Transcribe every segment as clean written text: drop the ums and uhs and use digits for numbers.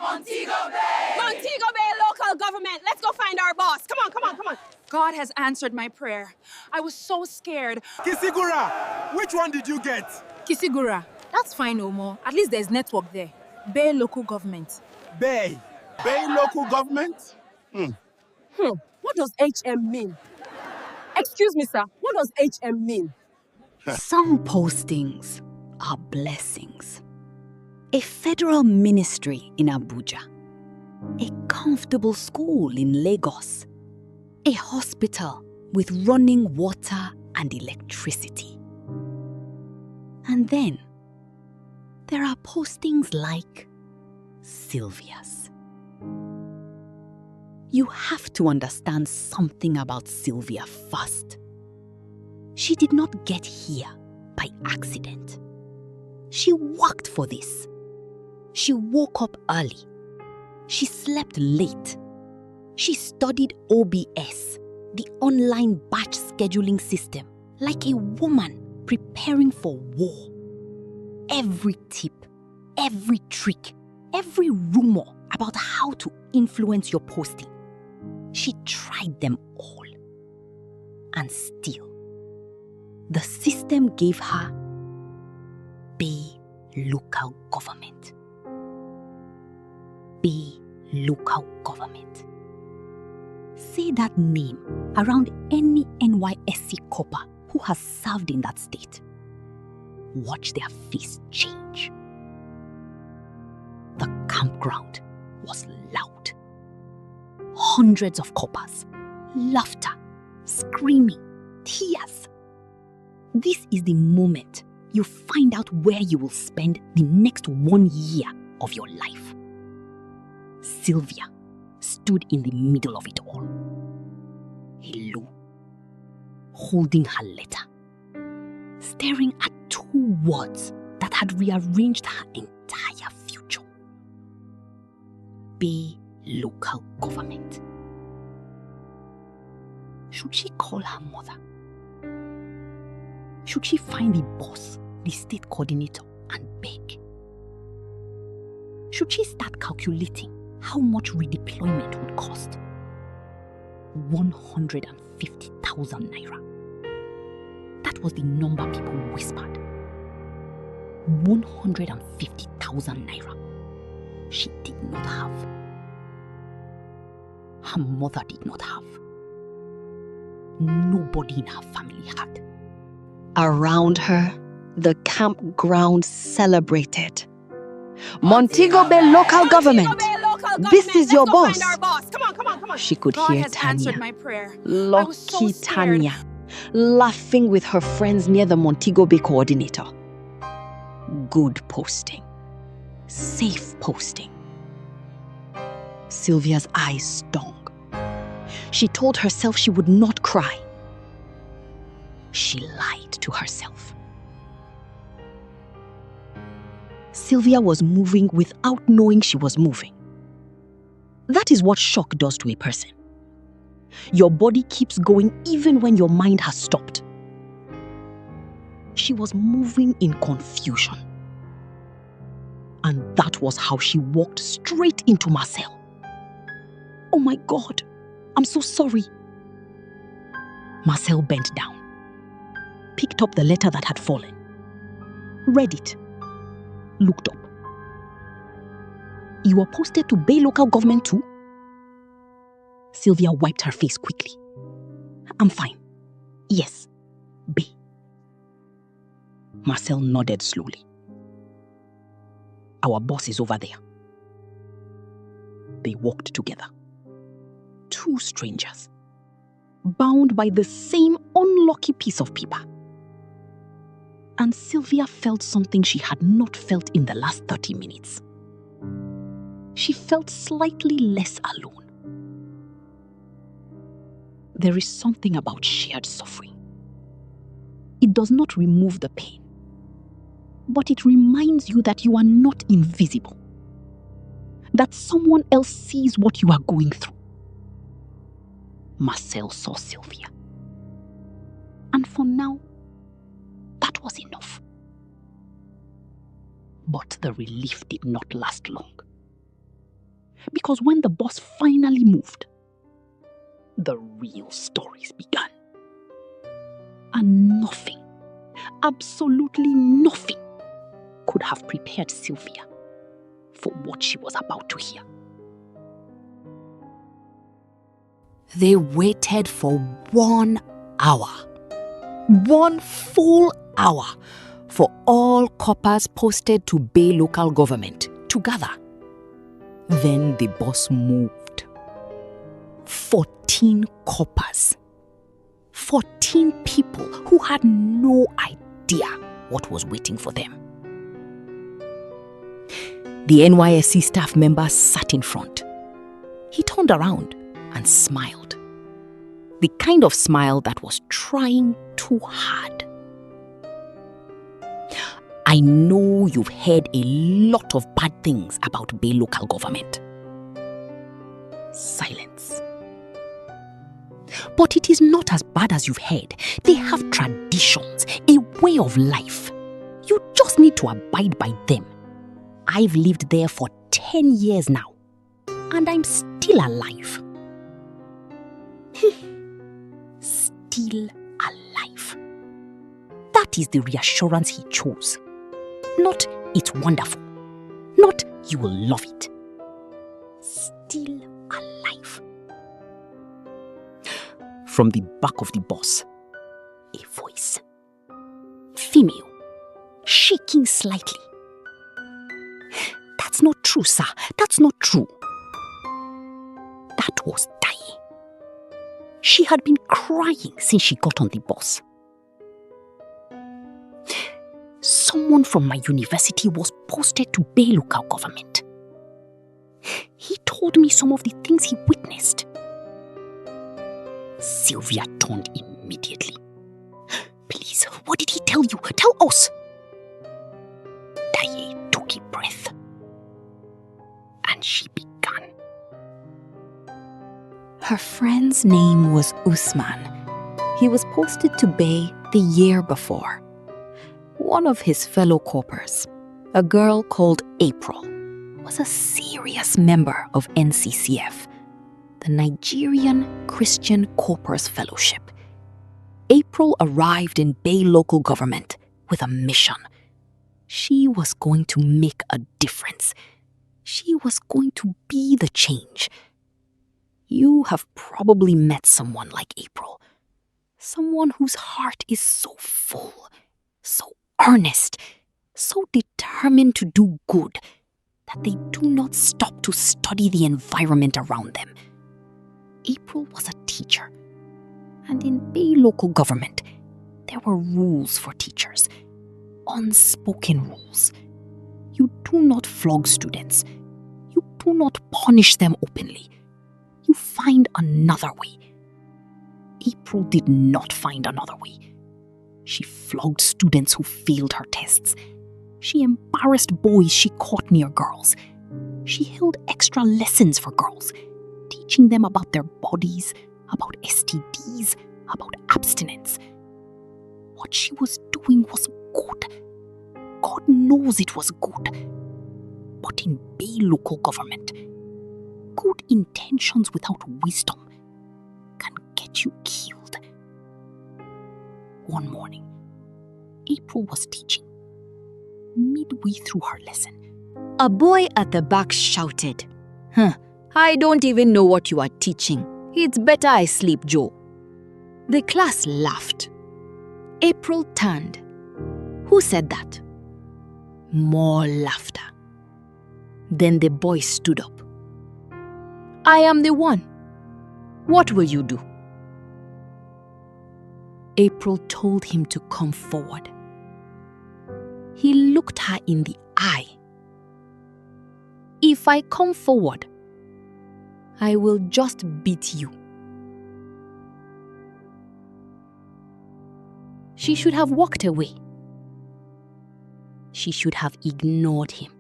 Montego Bay! Montego Bay local government! Let's go find our boss. Come on, come on, come on. God has answered my prayer. I was so scared. Kisigura, which one did you get? Kisigura, that's fine, Omo. At least there's network there. Bay local government. Bay. Bay local government? What does HM mean? Excuse me, sir. What does HM mean? Some postings are blessings. A federal ministry in Abuja. A comfortable school in Lagos. A hospital with running water and electricity. And then, there are postings like Sylvia's. You have to understand something about Sylvia first. She did not get here by accident. She worked for this. She woke up early. She slept late. She studied OBS, the online batch scheduling system, like a woman preparing for war. Every tip, every trick, every rumor about how to influence your posting. She tried them all. And still, the system gave her Bay local government. Bay local government. Say that name around any NYSC Corper who has served in that state. Watch their face change. The campground was loud. Hundreds of coppers, laughter, screaming, tears. This is the moment you find out where you will spend the next 1 year of your life. Sylvia stood in the middle of it all. Hello, holding her letter, staring at 2 words that had rearranged her entire future. Bay local government. Should she call her mother? Should she find the boss, the state coordinator, and beg? Should she start calculating how much redeployment would cost? 150,000 naira. That was the number people whispered. 150,000 naira. She did not have. Her mother did not have. Nobody in her family had. Around her, the campground celebrated. Montego Bay local government. This is your boss. Come on, come on, come on. She could God hear has answered Tanya. my prayer. I Lucky was so scared. Tanya, laughing with her friends near the Montego Bay coordinator. Good posting. Safe posting. Sylvia's eyes stung. She told herself she would not cry. She lied to herself. Sylvia was moving without knowing she was moving. That is what shock does to a person. Your body keeps going even when your mind has stopped. She was moving in confusion. And that was how she walked straight into Marcel. Oh my God, I'm so sorry. Marcel bent down, picked up the letter that had fallen, read it, looked up. You were posted to Bay local government too? Sylvia wiped her face quickly. I'm fine. Yes, Bay. Marcel nodded slowly. Our boss is over there. They walked together. 2 strangers, bound by the same unlucky piece of paper. And Sylvia felt something she had not felt in the last 30 minutes. She felt slightly less alone. There is something about shared suffering. It does not remove the pain, but it reminds you that you are not invisible, that someone else sees what you are going through. Marcel saw Sylvia. And for now, that was enough. But the relief did not last long. Because when the bus finally moved, the real stories began. And nothing, absolutely nothing, could have prepared Sylvia for what she was about to hear. They waited for 1 hour. 1 full hour for all coppers posted to Bay local government to gather. Then the bus moved. 14 coppers. 14 people who had no idea what was waiting for them. The NYSC staff member sat in front. He turned around and smiled. The kind of smile that was trying too hard. I know you've heard a lot of bad things about Bay local government. Silence. But it is not as bad as you've heard. They have traditions, a way of life. You just need to abide by them. I've lived there for 10 years now, and I'm still alive. Still alive. That is the reassurance he chose. Not it's wonderful. Not you will love it. Still alive. From the back of the bus, a voice. Female, shaking slightly. That's not true, sir. That's not true. That was Dai. She had been crying since she got on the bus. Someone from my university was posted to Bay local government. He told me some of the things he witnessed. Sylvia turned immediately. Please, what did he tell you? Tell us. Dai took a breath. And she began. Her friend's name was Usman. He was posted to Bay the year before. One of his fellow Corpers, a girl called April, was a serious member of NCCF, the Nigerian Christian Corpers Fellowship. April arrived in Bay local government with a mission. She was going to make a difference. She was going to be the change. You have probably met someone like April. Someone whose heart is so full, so earnest, so determined to do good that they do not stop to study the environment around them. April was a teacher. And in Bay local government, there were rules for teachers. Unspoken rules. You do not flog students. You do not punish them openly. You find another way. April did not find another way. She flogged students who failed her tests. She embarrassed boys she caught near girls. She held extra lessons for girls, teaching them about their bodies, about STDs, about abstinence. What she was doing was good. God knows it was good. But in Bay local government, good intentions without wisdom can get you killed. One morning, April was teaching. Midway through her lesson, a boy at the back shouted, I don't even know what you are teaching. It's better I sleep, Joe. The class laughed. April turned. Who said that? More laughter. Then the boy stood up. I am the one. What will you do? April told him to come forward. He looked her in the eye. If I come forward, I will just beat you. She should have walked away. She should have ignored him.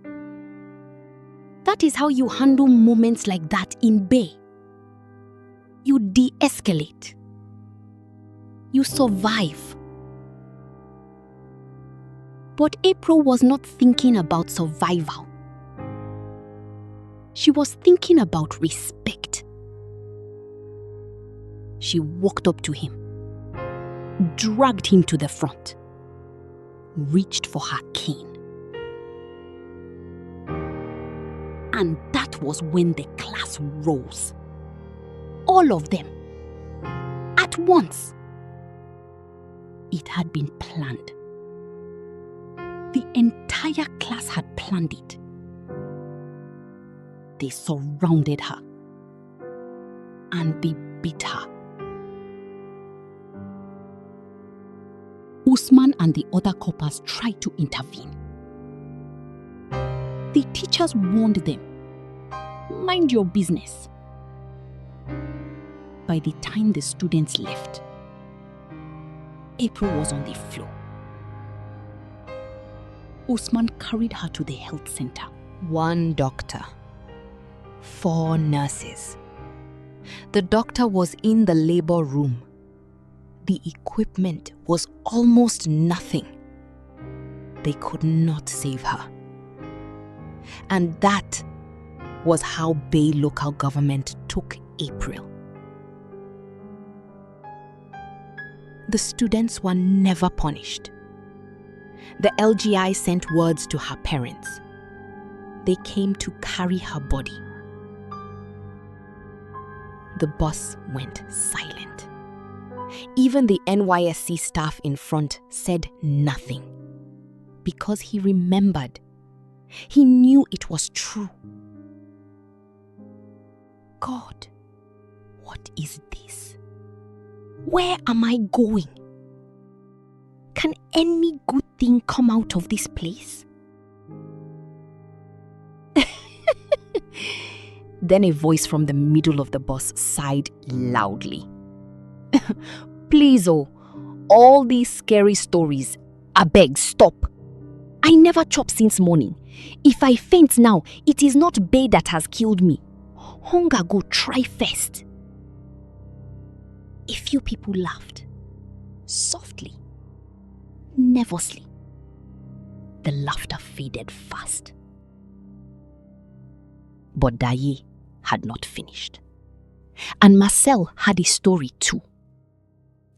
That is how you handle moments like that in Bay. You de-escalate. You survive. But April was not thinking about survival. She was thinking about respect. She walked up to him, dragged him to the front, reached for her cane. And that was when the class rose. All of them. At once. It had been planned. The entire class had planned it. They surrounded her. And they beat her. Usman and the other coppers tried to intervene. The teachers warned them, mind your business. By the time the students left, April was on the floor. Usman carried her to the health center. 1 doctor, 4 nurses. The doctor was in the labor room. The equipment was almost nothing. They could not save her. And that was how Bay local government took April. The students were never punished. The LGI sent words to her parents. They came to carry her body. The bus went silent. Even the NYSC staff in front said nothing because he remembered. He knew it was true. God, what is this? Where am I going? Can any good thing come out of this place? Then a voice from the middle of the bus sighed loudly. Please, oh, all these scary stories, abeg, stop. I never chop since morning. If I faint now, it is not Bay that has killed me. Hunger go try first. A few people laughed, softly, nervously. The laughter faded fast. But Daye had not finished. And Marcel had a story too.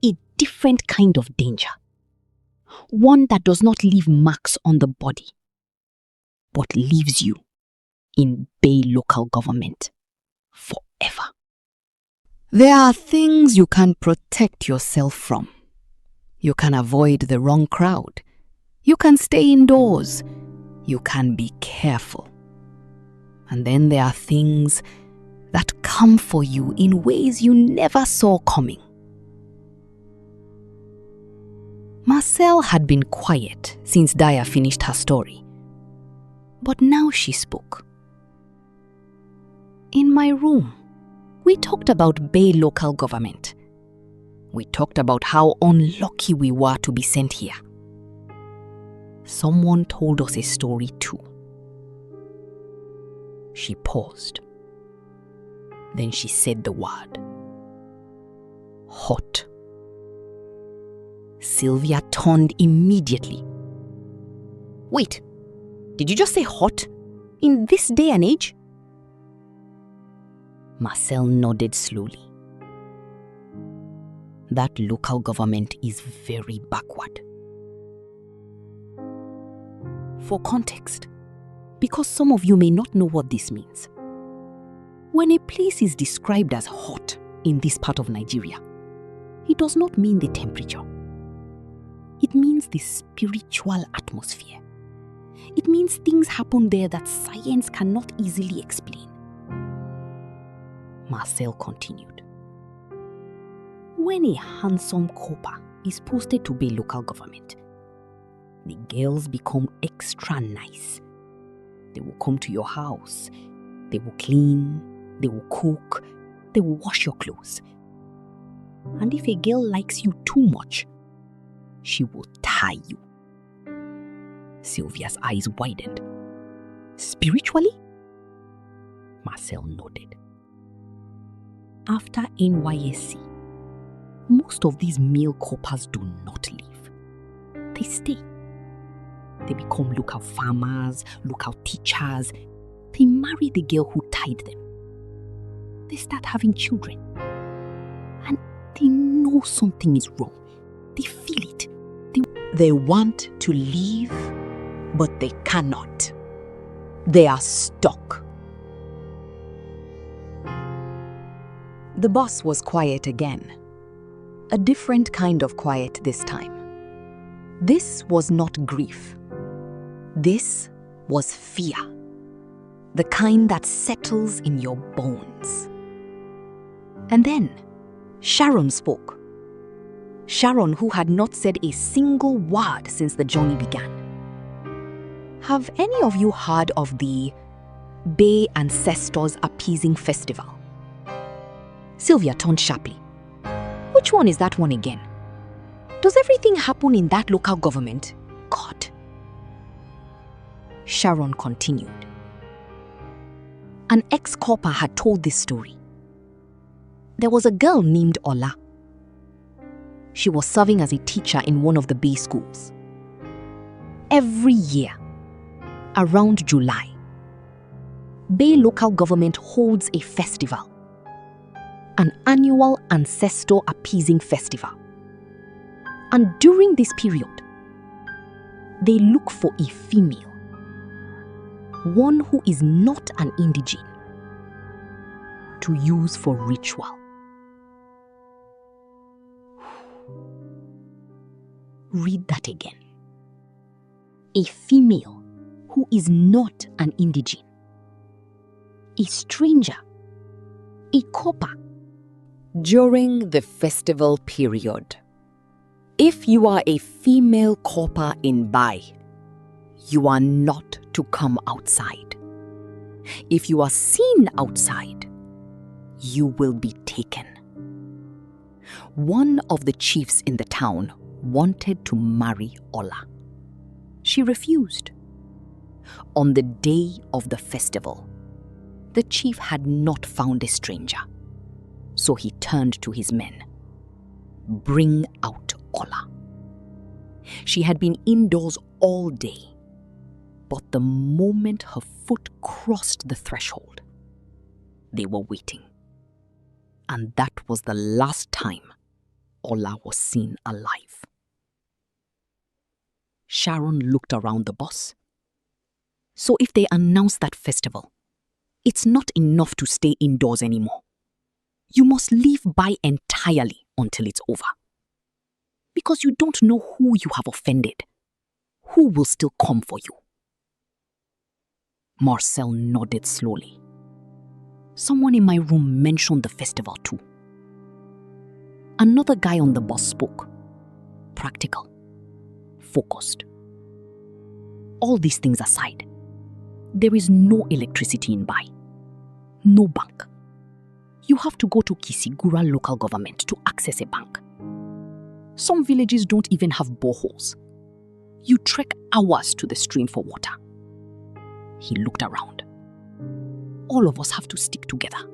A different kind of danger. One that does not leave marks on the body, but leaves you in Bay local government forever. There are things you can protect yourself from. You can avoid the wrong crowd. You can stay indoors. You can be careful. And then there are things that come for you in ways you never saw coming. Marcel had been quiet since Daya finished her story. But now she spoke. In my room, we talked about Bay local government. We talked about how unlucky we were to be sent here. Someone told us a story too. She paused. Then she said the word. Hot. Sylvia turned immediately. Wait, did you just say hot? In this day and age? Marcel nodded slowly. That local government is very backward. For context, because some of you may not know what this means. When a place is described as hot in this part of Nigeria, it does not mean the temperature. It means the spiritual atmosphere. It means things happen there that science cannot easily explain. Marcel continued. When a handsome Corper is posted to Bay local government, the girls become extra nice. They will come to your house. They will clean. They will cook. They will wash your clothes. And if a girl likes you too much, she will tie you. Sylvia's eyes widened. Spiritually? Marcel nodded. After NYSC, most of these male coppers do not leave. They stay. They become local farmers, local teachers. They marry the girl who ties hide them. They start having children. And they know something is wrong. They feel it. They want to leave, but they cannot. They are stuck. The bus was quiet again. A different kind of quiet this time. This was not grief. This was fear. The kind that settles in your bones. And then Sharon spoke. Sharon, who had not said a single word since the journey began. Have any of you heard of the Bay Ancestors Appeasing Festival? Sylvia turned sharply. Which one is that one again? Does everything happen in that local government? God. Sharon continued. An ex-corper had told this story. There was a girl named Ola. She was serving as a teacher in one of the Bay schools. Every year, around July, Bay local government holds a festival, an annual ancestor appeasing festival. And during this period, they look for a female, one who is not an indigene, to use for ritual. Read that again. A female who is not an indigene, a stranger, a corper. During the festival period, if you are a female corper in Bai, you are not to come outside. If you are seen outside, you will be taken. One of the chiefs in the town wanted to marry Ola. She refused. On the day of the festival, the chief had not found a stranger, so he turned to his men. Bring out Ola. She had been indoors all day, but the moment her foot crossed the threshold, they were waiting. And that was the last time Ola was seen alive. Sharon looked around the bus. So if they announce that festival, it's not enough to stay indoors anymore. You must leave Bai entirely until it's over. Because you don't know who you have offended, who will still come for you. Marcel nodded slowly. Someone in my room mentioned the festival too. Another guy on the bus spoke. Practical. Focused. All these things aside, there is no electricity in Bai. No bank. You have to go to Kisigura local government to access a bank. Some villages don't even have boreholes. You trek hours to the stream for water. He looked around. All of us have to stick together.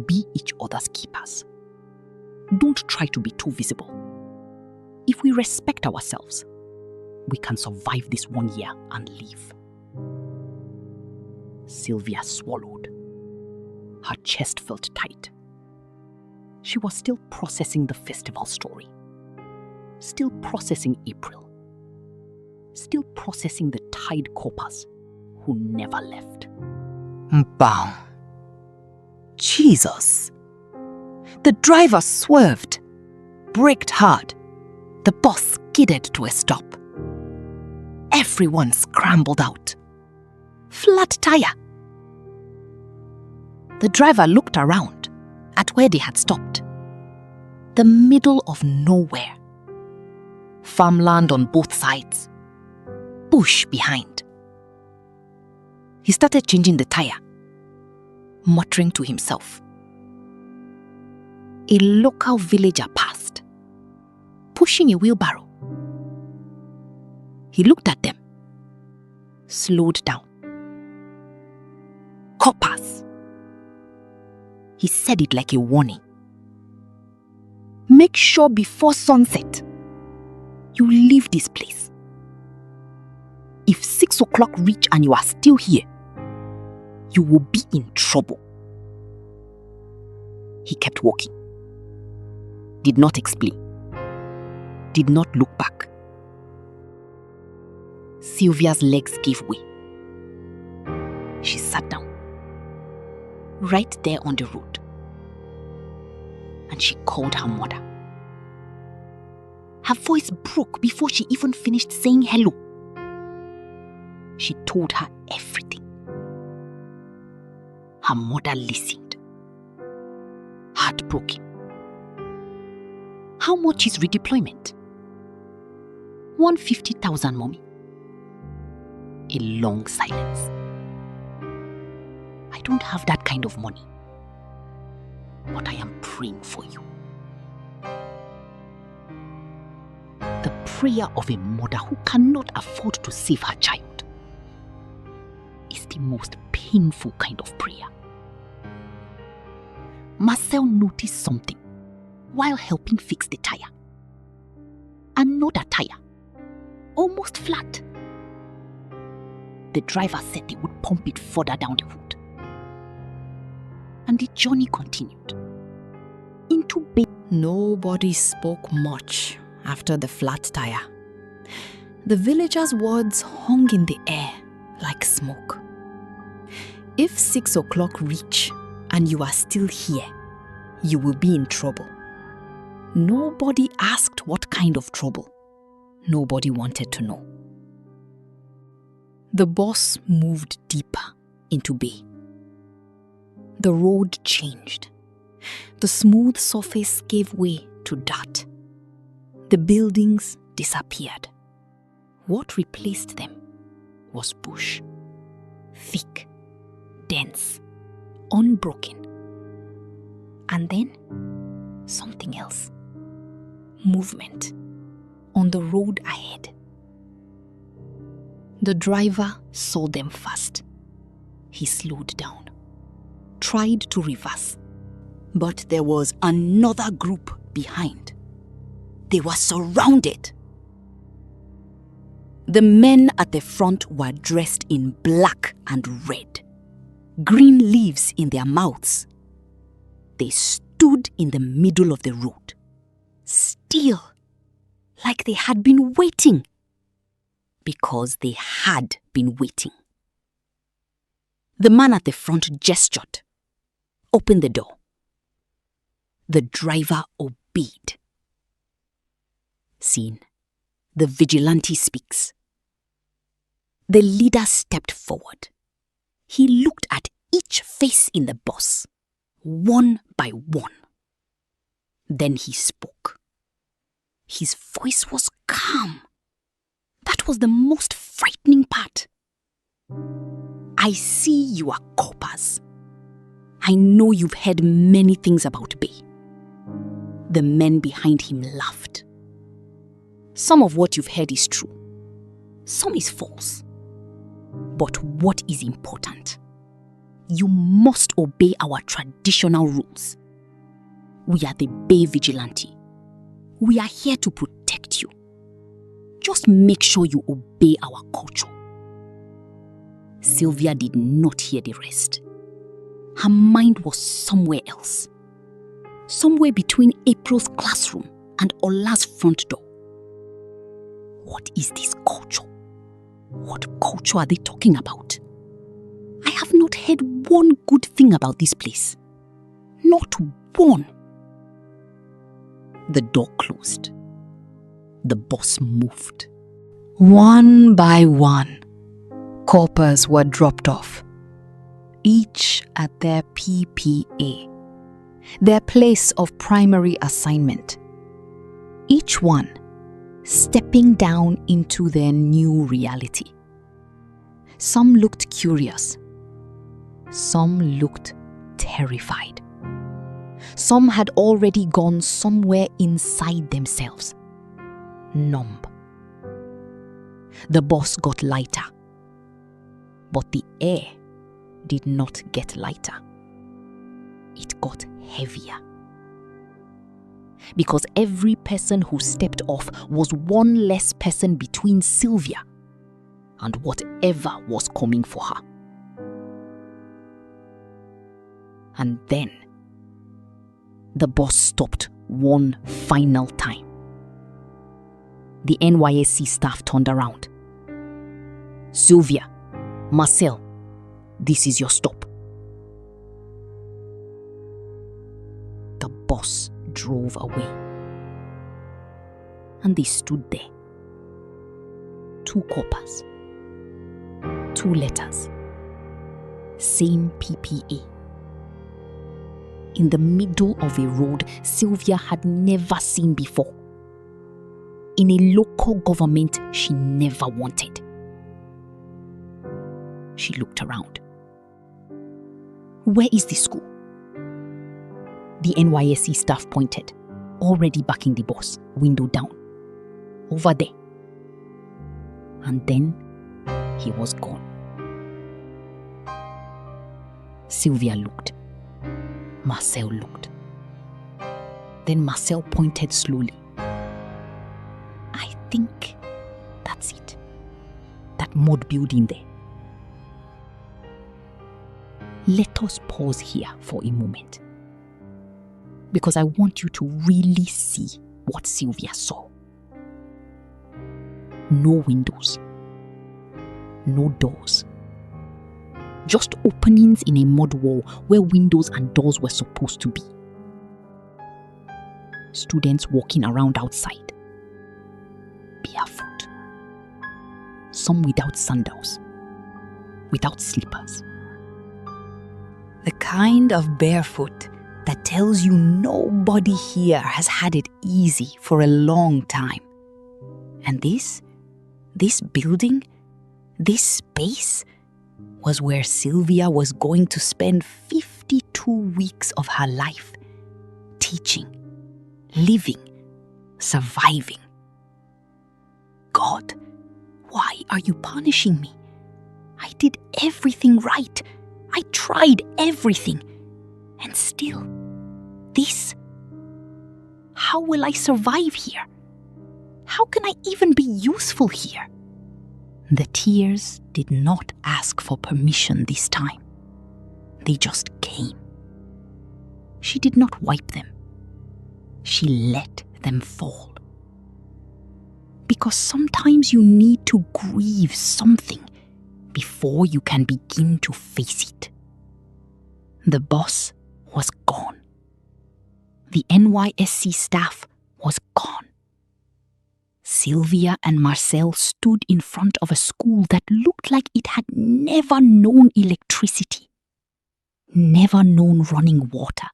Be each other's keepers. Don't try to be too visible. If we respect ourselves, we can survive this 1 year and leave. Sylvia swallowed. Her chest felt tight. She was still processing the festival story. Still processing April. Still processing the tied corpers who never left. Bam. Jesus. The driver swerved, braked hard. The bus skidded to a stop. Everyone scrambled out. Flat tire. The driver looked around at where they had stopped. The middle of nowhere. Farmland on both sides. Bush behind. He started changing the tire, muttering to himself. A local villager passed, pushing a wheelbarrow. He looked at them, slowed down. Coppers. He said it like a warning. Make sure before sunset, you leave this place. If 6 o'clock reach and you are still here, You will be in trouble. He kept walking. Did not explain. Did not look back. Sylvia's legs gave way. She sat down. Right there on the road. And she called her mother. Her voice broke before she even finished saying hello. She told her everything. Her mother listened. Heartbroken. How much is redeployment? 150,000, mommy. A long silence. I don't have that kind of money. But I am praying for you. The prayer of a mother who cannot afford to save her child is the most painful kind of prayer. Marcel noticed something while helping fix the tire. Another tire, almost flat. The driver said they would pump it further down the road. And the journey continued. Into Bay. Nobody spoke much after the flat tire. The villagers' words hung in the air like smoke. If 6 o'clock reach and you are still here, you will be in trouble. Nobody asked what kind of trouble. Nobody wanted to know. The bus moved deeper into Bay. The road changed. The smooth surface gave way to dirt. The buildings disappeared. What replaced them was bush. Thick, dense, unbroken. And then something else. Movement on the road ahead. The driver saw them fast. He slowed down, tried to reverse. But there was another group behind. They were surrounded. The men at the front were dressed in black and red, green leaves in their mouths. They stood in the middle of the road, still, like they had been waiting. Because they had been waiting. The man at the front gestured, opened the door. The driver obeyed. Scene. The vigilante speaks. The leader stepped forward. He looked at each face in the bus, one by one. Then he spoke. His voice was calm. That was the most frightening part. I see you are Corpers. I know you've heard many things about Bay. The men behind him laughed. Some of what you've heard is true. Some is false. But what is important? You must obey our traditional rules. We are the Bay Vigilante. We are here to protect you. Just make sure you obey our culture. Sylvia did not hear the rest. Her mind was somewhere else. Somewhere between April's classroom and Ola's front door. What is this culture? What culture are they talking about? I have not heard one good thing about this place. Not one. The door closed. The bus moved. One by one, Corpers were dropped off, each at their PPA, their place of primary assignment. Each one stepping down into their new reality. Some looked curious. Some looked terrified. Some had already gone somewhere inside themselves. Numb. The bus got lighter, but the air did not get lighter. It got heavier. Because every person who stepped off was one less person between Sylvia and whatever was coming for her. And then the bus stopped one final time. The NYSC staff turned around. Sylvia, Marcel, this is your stop. The bus drove away. And they stood there. 2 coppers. 2 letters. Same PPA. In the middle of a road Sylvia had never seen before. In a local government she never wanted. She looked around. Where is the school? The NYSC staff pointed, already backing the bus, window down. Over there. And then he was gone. Sylvia looked. Marcel looked. Then Marcel pointed slowly. I think that's it. That mud building there. Let us pause here for a moment. Because I want you to really see what Sylvia saw. No windows. No doors. Just openings in a mud wall where windows and doors were supposed to be. Students walking around outside. Barefoot. Some without sandals. Without slippers. The kind of barefoot that tells you nobody here has had it easy for a long time. And this building, this space, was where Sylvia was going to spend 52 weeks of her life, teaching, living, surviving. God, why are you punishing me? I did everything right. I tried everything. And still, this. How will I survive here? How can I even be useful here? The tears did not ask for permission this time. They just came. She did not wipe them. She let them fall. Because sometimes you need to grieve something before you can begin to face it. The boss was gone. The NYSC staff was gone. Sylvia and Marcel stood in front of a school that looked like it had never known electricity, never known running water,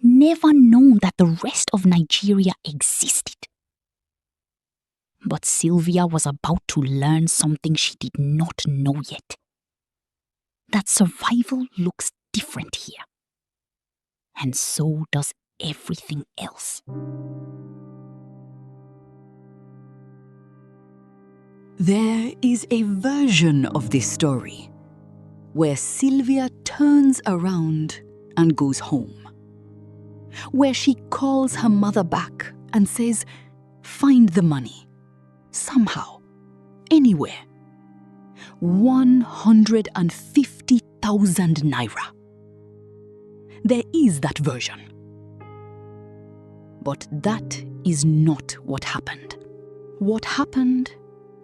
never known that the rest of Nigeria existed. But Sylvia was about to learn something she did not know yet. That survival looks different here. And so does everything else. There is a version of this story where Sylvia turns around and goes home, where she calls her mother back and says, "Find the money, somehow, anywhere. 150,000 naira. There is that version. But that is not what happened. What happened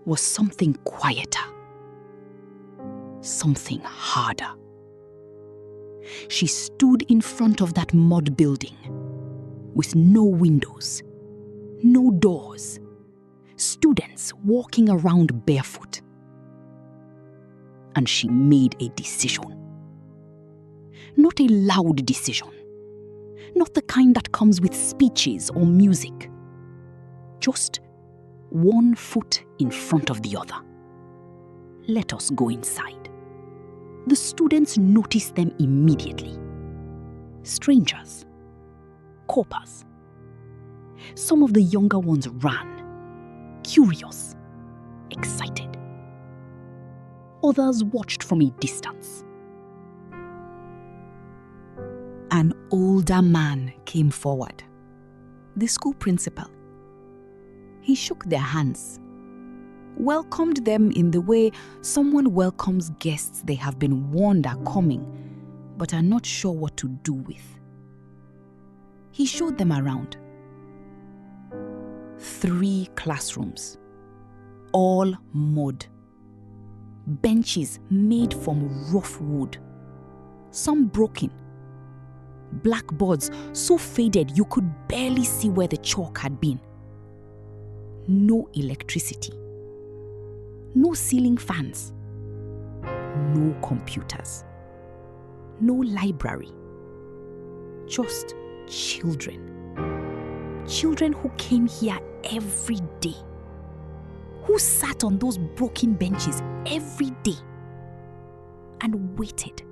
was something quieter, something harder. She stood in front of that mud building with no windows, no doors, students walking around barefoot. And she made a decision. Not a loud decision. Not the kind that comes with speeches or music. Just one foot in front of the other. Let us go inside. The students noticed them immediately. Strangers. Corpers. Some of the younger ones ran. Curious. Excited. Others watched from a distance. An older man came forward. The school principal. He shook their hands, welcomed them in the way someone welcomes guests they have been warned are coming, but are not sure what to do with. He showed them around. 3 classrooms, all mud. Benches made from rough wood, some broken. Blackboards so faded you could barely see where the chalk had been. No electricity. No ceiling fans. No computers. No library. Just children. Children who came here every day. Who sat on those broken benches every day and waited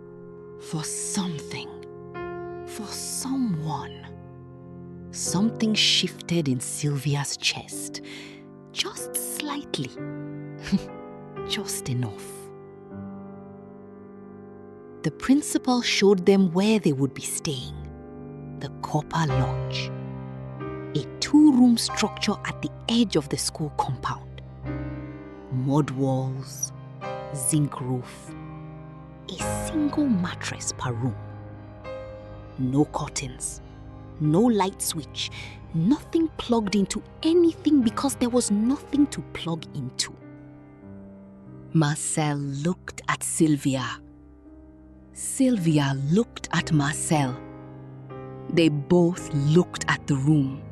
for something, for someone. Something shifted in Sylvia's chest, just slightly, just enough. The principal showed them where they would be staying, the Corper Lodge, a 2-room structure at the edge of the school compound. Mud walls, zinc roof, a single mattress per room. No curtains, no light switch, nothing plugged into anything because there was nothing to plug into. Marcel looked at Sylvia. Sylvia looked at Marcel. They both looked at the room.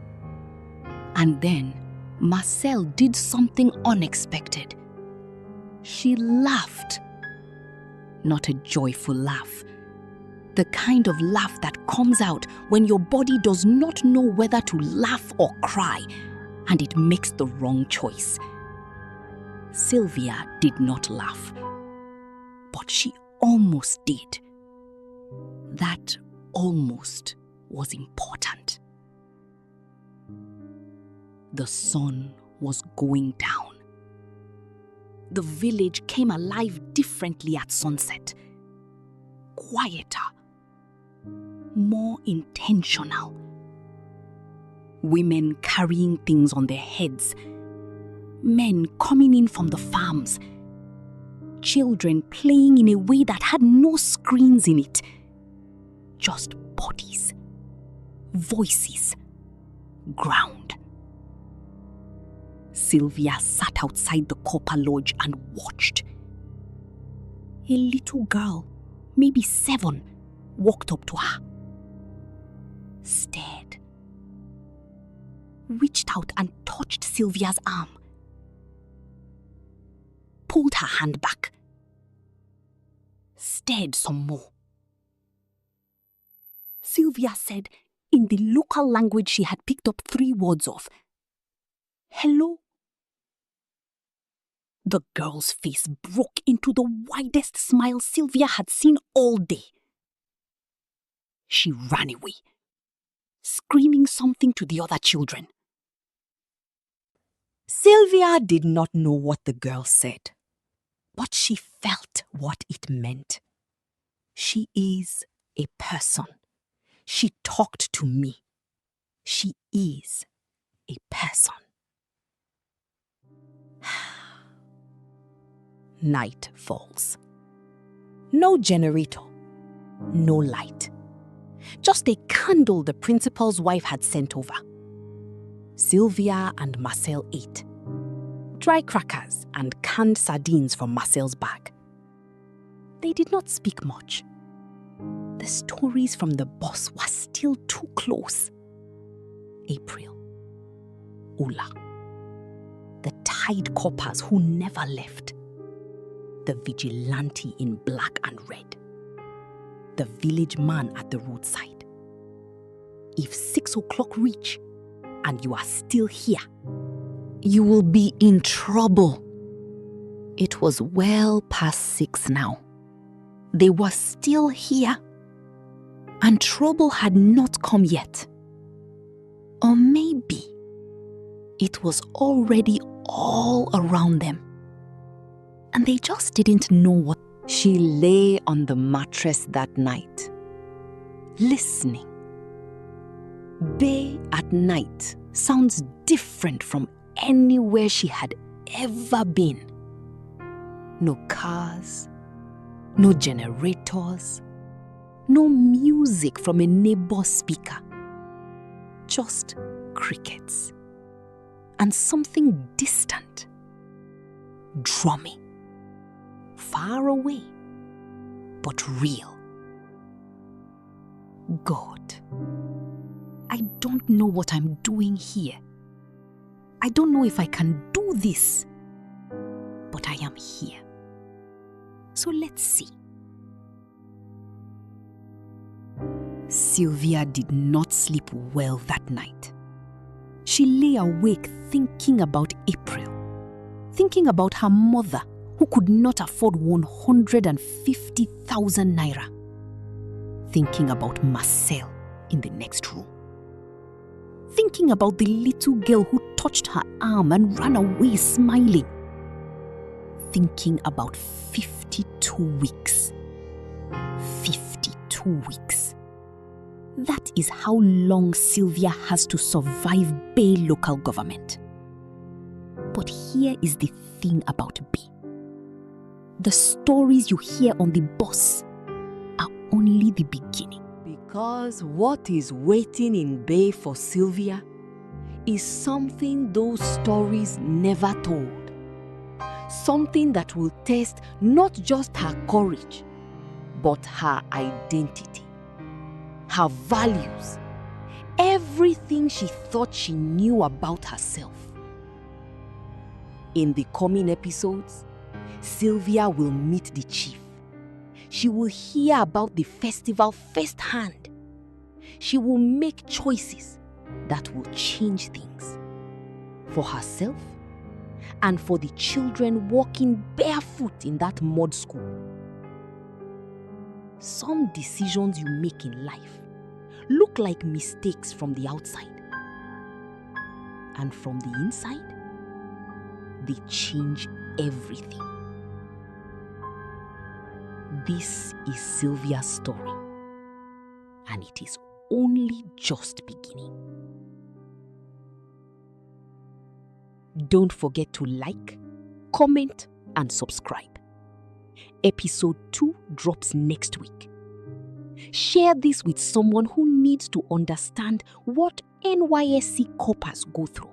And then Marcel did something unexpected. She laughed. Not a joyful laugh. The kind of laugh that comes out when your body does not know whether to laugh or cry, and it makes the wrong choice. Sylvia did not laugh, but she almost did. That almost was important. The sun was going down. The village came alive differently at sunset. Quieter. More intentional. Women carrying things on their heads. Men coming in from the farms. Children playing in a way that had no screens in it. Just bodies. Voices. Ground. Sylvia sat outside the Corper Lodge and watched. A little girl, maybe 7, walked up to her. Stared. Reached out and touched Sylvia's arm. Pulled her hand back. Stared some more. Sylvia said, in the local language she had picked up 3 words of, "Hello." The girl's face broke into the widest smile Sylvia had seen all day. She ran away, screaming something to the other children. Sylvia did not know what the girl said, but she felt what it meant. She is a person. She talked to me. She is a person. Night falls. No generator. No light. Just a candle the principal's wife had sent over. Sylvia and Marcel ate. Dry crackers and canned sardines from Marcel's bag. They did not speak much. The stories from the bus were still too close. April. Ula. The tied coppers who never left. The vigilante in black and red. The village man at the roadside. If 6 o'clock reach and you are still here, you will be in trouble. It was well past 6 now. They were still here, and trouble had not come yet. Or maybe it was already all around them, and they just didn't know what. She lay on the mattress that night, listening. Bay at night sounds different from anywhere she had ever been. No cars, no generators, no music from a neighbor's speaker. Just crickets. And something distant. Drumming. Far away, but real. God, I don't know what I'm doing here. I don't know if I can do this, but I am here. So let's see. Sylvia did not sleep well that night. She lay awake thinking about April, thinking about her mother who could not afford 150,000 naira, thinking about Marcel in the next room, thinking about the little girl who touched her arm and ran away smiling, thinking about 52 weeks. 52 weeks. That is how long Sylvia has to survive Bay local government. But here is the thing about Bay. The stories you hear on the bus are only the beginning. Because what is waiting in Bay for Sylvia is something those stories never told. Something that will test not just her courage, but her identity, her values, everything she thought she knew about herself. In the coming episodes, Sylvia will meet the chief. She will hear about the festival firsthand. She will make choices that will change things for herself and for the children walking barefoot in that mud school. Some decisions you make in life look like mistakes from the outside, and from the inside, they change everything. This is Sylvia's story, and it is only just beginning. Don't forget to like, comment, and subscribe. Episode 2 drops next week. Share this with someone who needs to understand what NYSC Corpers go through.